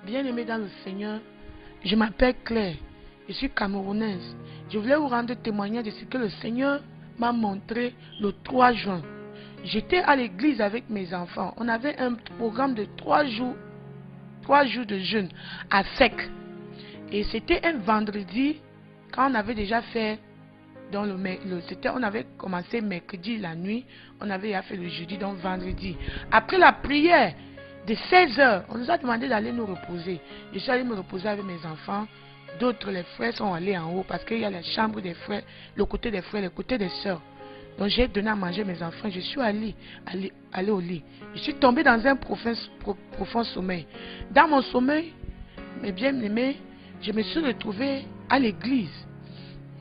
Bien-aimés dans le Seigneur, je m'appelle Claire, je suis camerounaise. Je voulais vous rendre témoignage de ce que le Seigneur m'a montré le 3 juin. J'étais à l'église avec mes enfants. On avait un programme de 3 jours de jeûne à sec. Et c'était un vendredi quand on avait déjà fait, on avait commencé mercredi la nuit, on avait déjà fait le jeudi, donc vendredi. Après la prière de 16h, on nous a demandé d'aller nous reposer. Je suis allé me reposer avec mes enfants. D'autres, les frères, sont allés en haut parce qu'il y a la chambre des frères, le côté des frères, le côté des sœurs. Donc j'ai donné à manger mes enfants. Je suis allé au lit. Je suis tombé dans un profond sommeil. Dans mon sommeil, mes bien-aimés, je me suis retrouvé à l'église.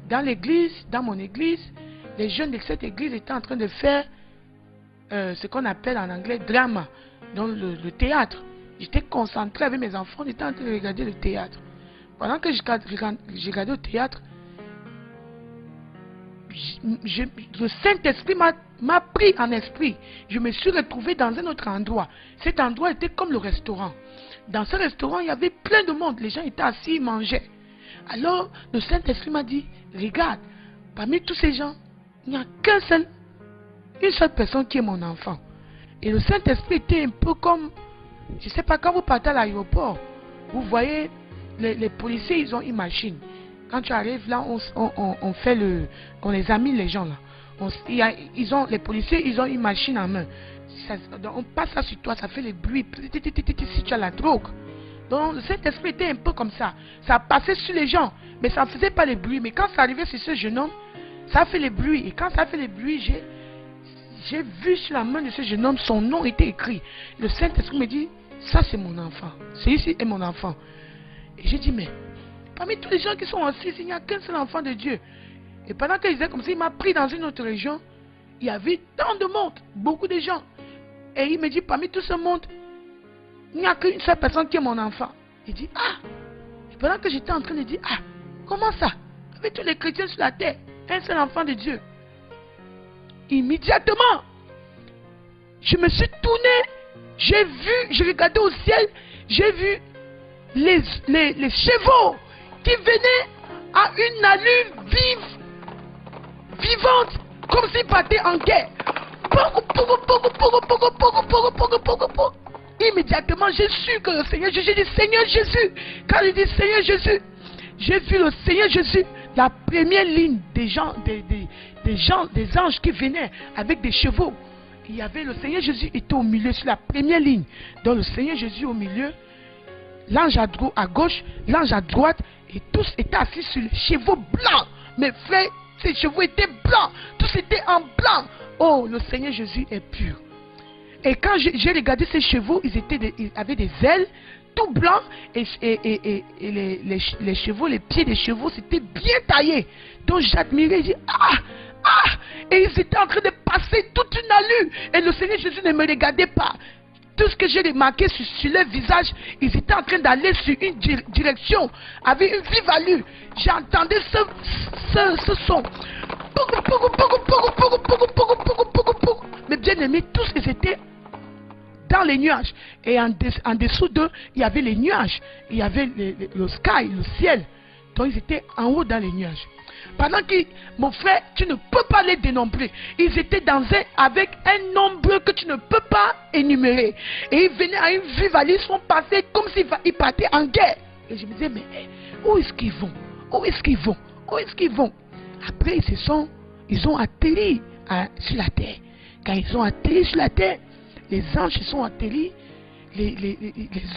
Dans mon église, les jeunes de cette église étaient en train de faire ce qu'on appelle en anglais drama, donc le théâtre. J'étais concentré avec mes enfants, on était en train de regarder le théâtre. Pendant que je regardais le théâtre, le Saint-Esprit m'a pris en esprit. Je me suis retrouvé dans un autre endroit. Cet endroit était comme le restaurant. Dans ce restaurant, il y avait plein de monde. Les gens étaient assis, ils mangeaient. Alors, le Saint-Esprit m'a dit, regarde, parmi tous ces gens, il n'y a une seule personne qui est mon enfant. Et le Saint-Esprit était un peu comme, je ne sais pas, quand vous partez à l'aéroport, vous voyez, les policiers, ils ont une machine. Quand tu arrives là, on examine les gens là. Les policiers, ils ont une machine en main. On passe ça sur toi, ça fait les bruits. Si tu as la drogue. Donc le Saint-Esprit était un peu comme ça. Ça passait sur les gens, mais ça ne faisait pas les bruits. Mais quand ça arrivait sur ce jeune homme, ça fait les bruits. Et quand ça fait les bruits, j'ai vu sur la main de ce jeune homme, son nom était écrit. Le Saint-Esprit me dit, ça c'est mon enfant. Celui-ci est mon enfant. Et j'ai dit, mais parmi tous les gens qui sont assis, il n'y a qu'un seul enfant de Dieu. Et pendant qu'il disait comme ça, il m'a pris dans une autre région. Il y avait tant de monde, beaucoup de gens. Et il me dit, parmi tout ce monde, il n'y a qu'une seule personne qui est mon enfant. Il dit, ah. Et pendant que j'étais en train de dire, ah, comment ça? Avec tous les chrétiens sur la terre, un seul enfant de Dieu. Immédiatement, je me suis tourné, j'ai regardé au ciel, j'ai vu les chevaux qui venaient à une allure vivante, comme s'ils partaient en guerre. Immédiatement, j'ai su que le Seigneur Jésus, j'ai dit Seigneur Jésus. Quand je dis Seigneur Jésus, j'ai vu le Seigneur Jésus, la première ligne des anges qui venaient avec des chevaux. Il y avait le Seigneur Jésus était au milieu, sur la première ligne. Donc le Seigneur Jésus au milieu, l'ange à gauche, l'ange à droite, et tous étaient assis sur les chevaux blancs. Mes frères, ces chevaux étaient blancs, tous étaient en blanc. Oh, le Seigneur Jésus est pur. Et quand j'ai regardé ces chevaux, ils avaient des ailes tout blancs, et les chevaux, les pieds des chevaux, c'était bien taillé. Donc j'admirais, je dis, et ils étaient en train de passer toute une allure, et le Seigneur Jésus ne me regardait pas. Tout ce que j'ai remarqué sur leur visage, ils étaient en train d'aller sur une direction, avec une vive allure. J'entendais ce son. Mais bien aimés, tous ils étaient dans les nuages. Et en dessous d'eux, il y avait les nuages. Il y avait le sky, le ciel. Donc ils étaient en haut dans les nuages. Pendant que, mon frère, tu ne peux pas les dénombrer. Ils étaient avec un nombre que tu ne peux pas énumérer. Et ils venaient à une vive allure, ils sont passés comme s'ils partaient en guerre. Et je me disais, mais où est-ce qu'ils vont? Où est-ce qu'ils vont? Où est-ce qu'ils vont? Après, ils ont atterri sur la terre. Quand ils ont atterri sur la terre, les anges sont atterris. Les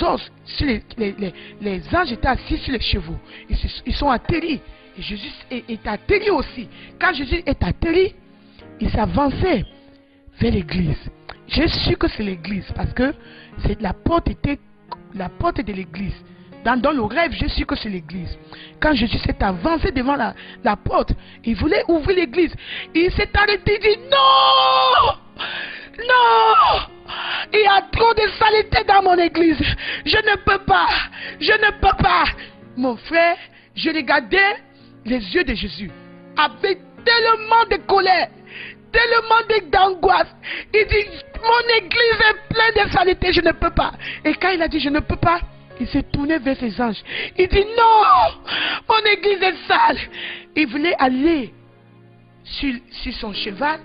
anges étaient assis sur les chevaux. Ils sont atterris. Et Jésus est atterri aussi. Quand Jésus est atterri, il s'avançait vers l'église. J'ai su que c'est l'église parce que la porte de l'église. Dans le rêve, j'ai su que c'est l'église. Quand Jésus s'est avancé devant la porte, il voulait ouvrir l'église. Il s'est arrêté et dit non! Non! Il y a trop de saleté dans mon église. Je ne peux pas. Je ne peux pas. Mon frère, je regardais les yeux de Jésus avec tellement de colère, tellement d'angoisse. Il dit, mon église est pleine de saleté, je ne peux pas. Et quand il a dit, je ne peux pas, Il s'est tourné vers ses anges. Il dit non, mon église est sale. Il voulait aller sur son cheval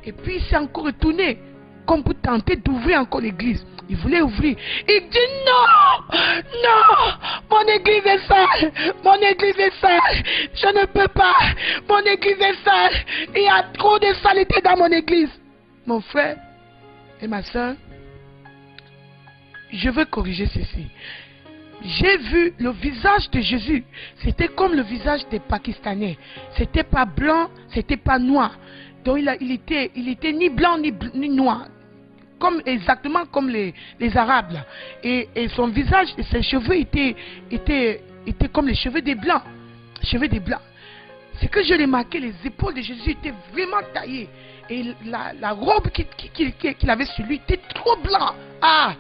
et puis il s'est encore retourné comme pour tenter d'ouvrir encore l'église. Il voulait ouvrir. Il dit non, non, mon église est sale, mon église est sale, je ne peux pas, mon église est sale, il y a trop de saleté dans mon église. Mon frère et ma soeur, je veux corriger ceci. J'ai vu le visage de Jésus, c'était comme le visage des Pakistanais. C'était pas blanc, c'était pas noir. Donc il était ni blanc ni noir. Exactement comme les Arabes là. Et son visage et ses cheveux étaient comme les cheveux des blancs. Cheveux des blancs. C'est que j'ai remarqué, les épaules de Jésus étaient vraiment taillées. Et la robe qu'il avait sur lui était trop blanc. Ah!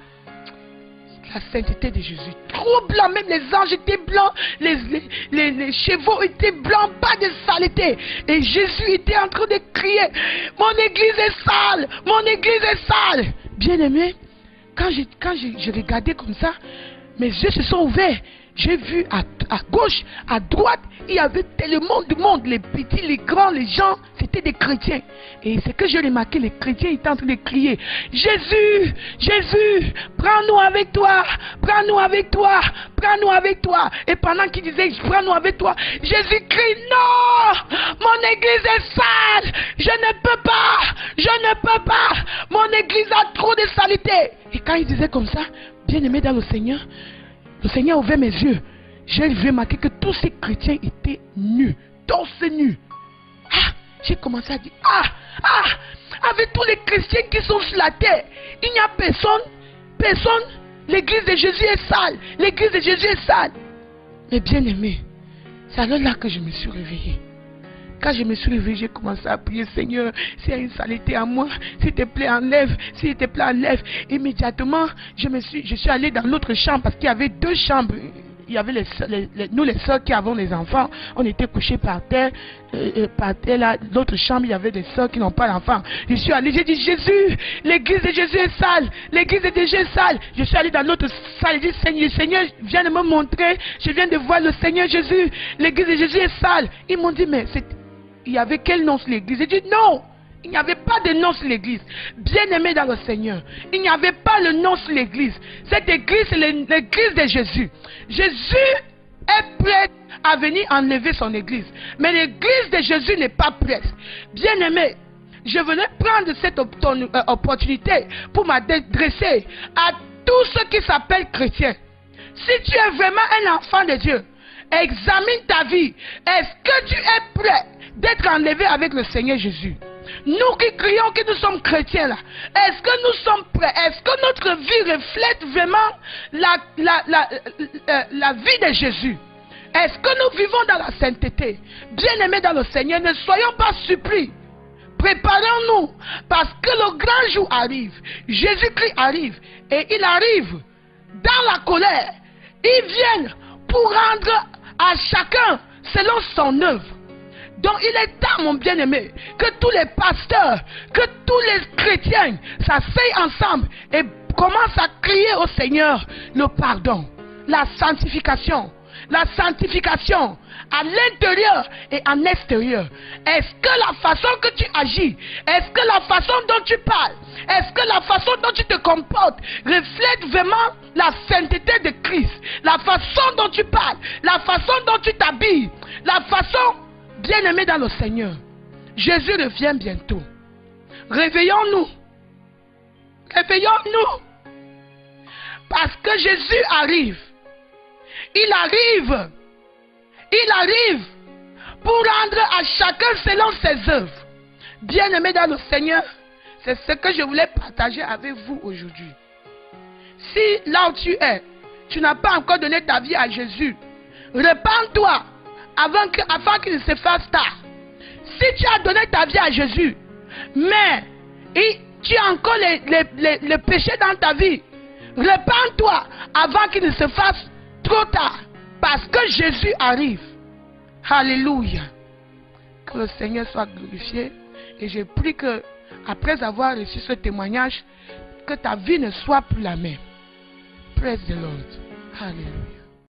La sainteté de Jésus, trop blanc, même les anges étaient blancs, les chevaux étaient blancs, pas de saleté. Et Jésus était en train de crier, mon église est sale, mon église est sale. Bien aimé, quand j'ai regardé comme ça, mes yeux se sont ouverts. J'ai vu à gauche, à droite, il y avait tellement de monde, les petits, les grands, les gens, c'était des chrétiens. Et c'est que j'ai remarqué, les chrétiens étaient en train de crier, Jésus, Jésus, prends-nous avec toi, prends-nous avec toi, prends-nous avec toi. Et pendant qu'ils disaient, prends-nous avec toi, Jésus crie, non, mon église est sale, je ne peux pas, je ne peux pas, mon église a trop de saleté. Et quand il disait comme ça, bien aimé dans le Seigneur a ouvert mes yeux. J'ai remarqué que tous ces chrétiens étaient nus, torse nus. Ah, j'ai commencé à dire, avec tous les chrétiens qui sont sur la terre, il n'y a personne, l'église de Jésus est sale, l'église de Jésus est sale. Mais bien aimé, c'est alors là que je me suis réveillé. Quand je me suis réveillé, j'ai commencé à prier, Seigneur, s'il y a une saleté à moi, s'il te plaît, enlève, s'il te plaît, enlève. Immédiatement, je suis allé dans l'autre chambre parce qu'il y avait deux chambres. Il y avait nous les soeurs qui avons les enfants, on était couchés par terre là, l'autre chambre, il y avait des soeurs qui n'ont pas d'enfants. Je suis allé, j'ai dit, Jésus, l'église de Jésus est sale, l'église de Jésus est sale. Je suis allé dans l'autre salle, j'ai dit, Seigneur, viens de me montrer, je viens de voir le Seigneur Jésus, l'église de Jésus est sale. Ils m'ont dit, mais il y avait quel nom sur l'église? J'ai dit, non, il n'y avait pas de nom sur l'église. Bien aimé dans le Seigneur, il n'y avait pas le nom sur l'église. Cette église, c'est l'église de Jésus. Jésus est prêt à venir enlever son église. Mais l'église de Jésus n'est pas prête. Bien aimé, je venais prendre cette opportunité pour m'adresser à tous ceux qui s'appellent chrétiens. Si tu es vraiment un enfant de Dieu, examine ta vie. Est-ce que tu es prêt d'être enlevé avec le Seigneur Jésus? Nous qui crions que nous sommes chrétiens là, est-ce que nous sommes prêts? Est-ce que notre vie reflète vraiment la vie de Jésus? Est-ce que nous vivons dans la sainteté? Bien-aimés dans le Seigneur, ne soyons pas surpris. Préparons-nous parce que le grand jour arrive. Jésus-Christ arrive et il arrive dans la colère. Il vient pour rendre à chacun selon son œuvre. Donc il est temps, mon bien-aimé, que tous les pasteurs, que tous les chrétiens s'asseyent ensemble et commencent à crier au Seigneur le pardon, la sanctification à l'intérieur et en extérieur. Est-ce que la façon que tu agis, est-ce que la façon dont tu parles, est-ce que la façon dont tu te comportes reflète vraiment la sainteté de Christ? La façon dont tu parles, la façon dont tu t'habilles, la façon... Bien-aimés dans le Seigneur, Jésus revient bientôt. Réveillons-nous. Réveillons-nous. Parce que Jésus arrive. Il arrive pour rendre à chacun selon ses œuvres. Bien-aimés dans le Seigneur, c'est ce que je voulais partager avec vous aujourd'hui. Si là où tu es, tu n'as pas encore donné ta vie à Jésus, repens-toi. Avant qu'il ne se fasse tard. Si tu as donné ta vie à Jésus, mais tu as encore les péchés dans ta vie, repens-toi avant qu'il ne se fasse trop tard. Parce que Jésus arrive. Alléluia. Que le Seigneur soit glorifié. Et je prie que, après avoir reçu ce témoignage, que ta vie ne soit plus la même. Praise the Lord. Alléluia.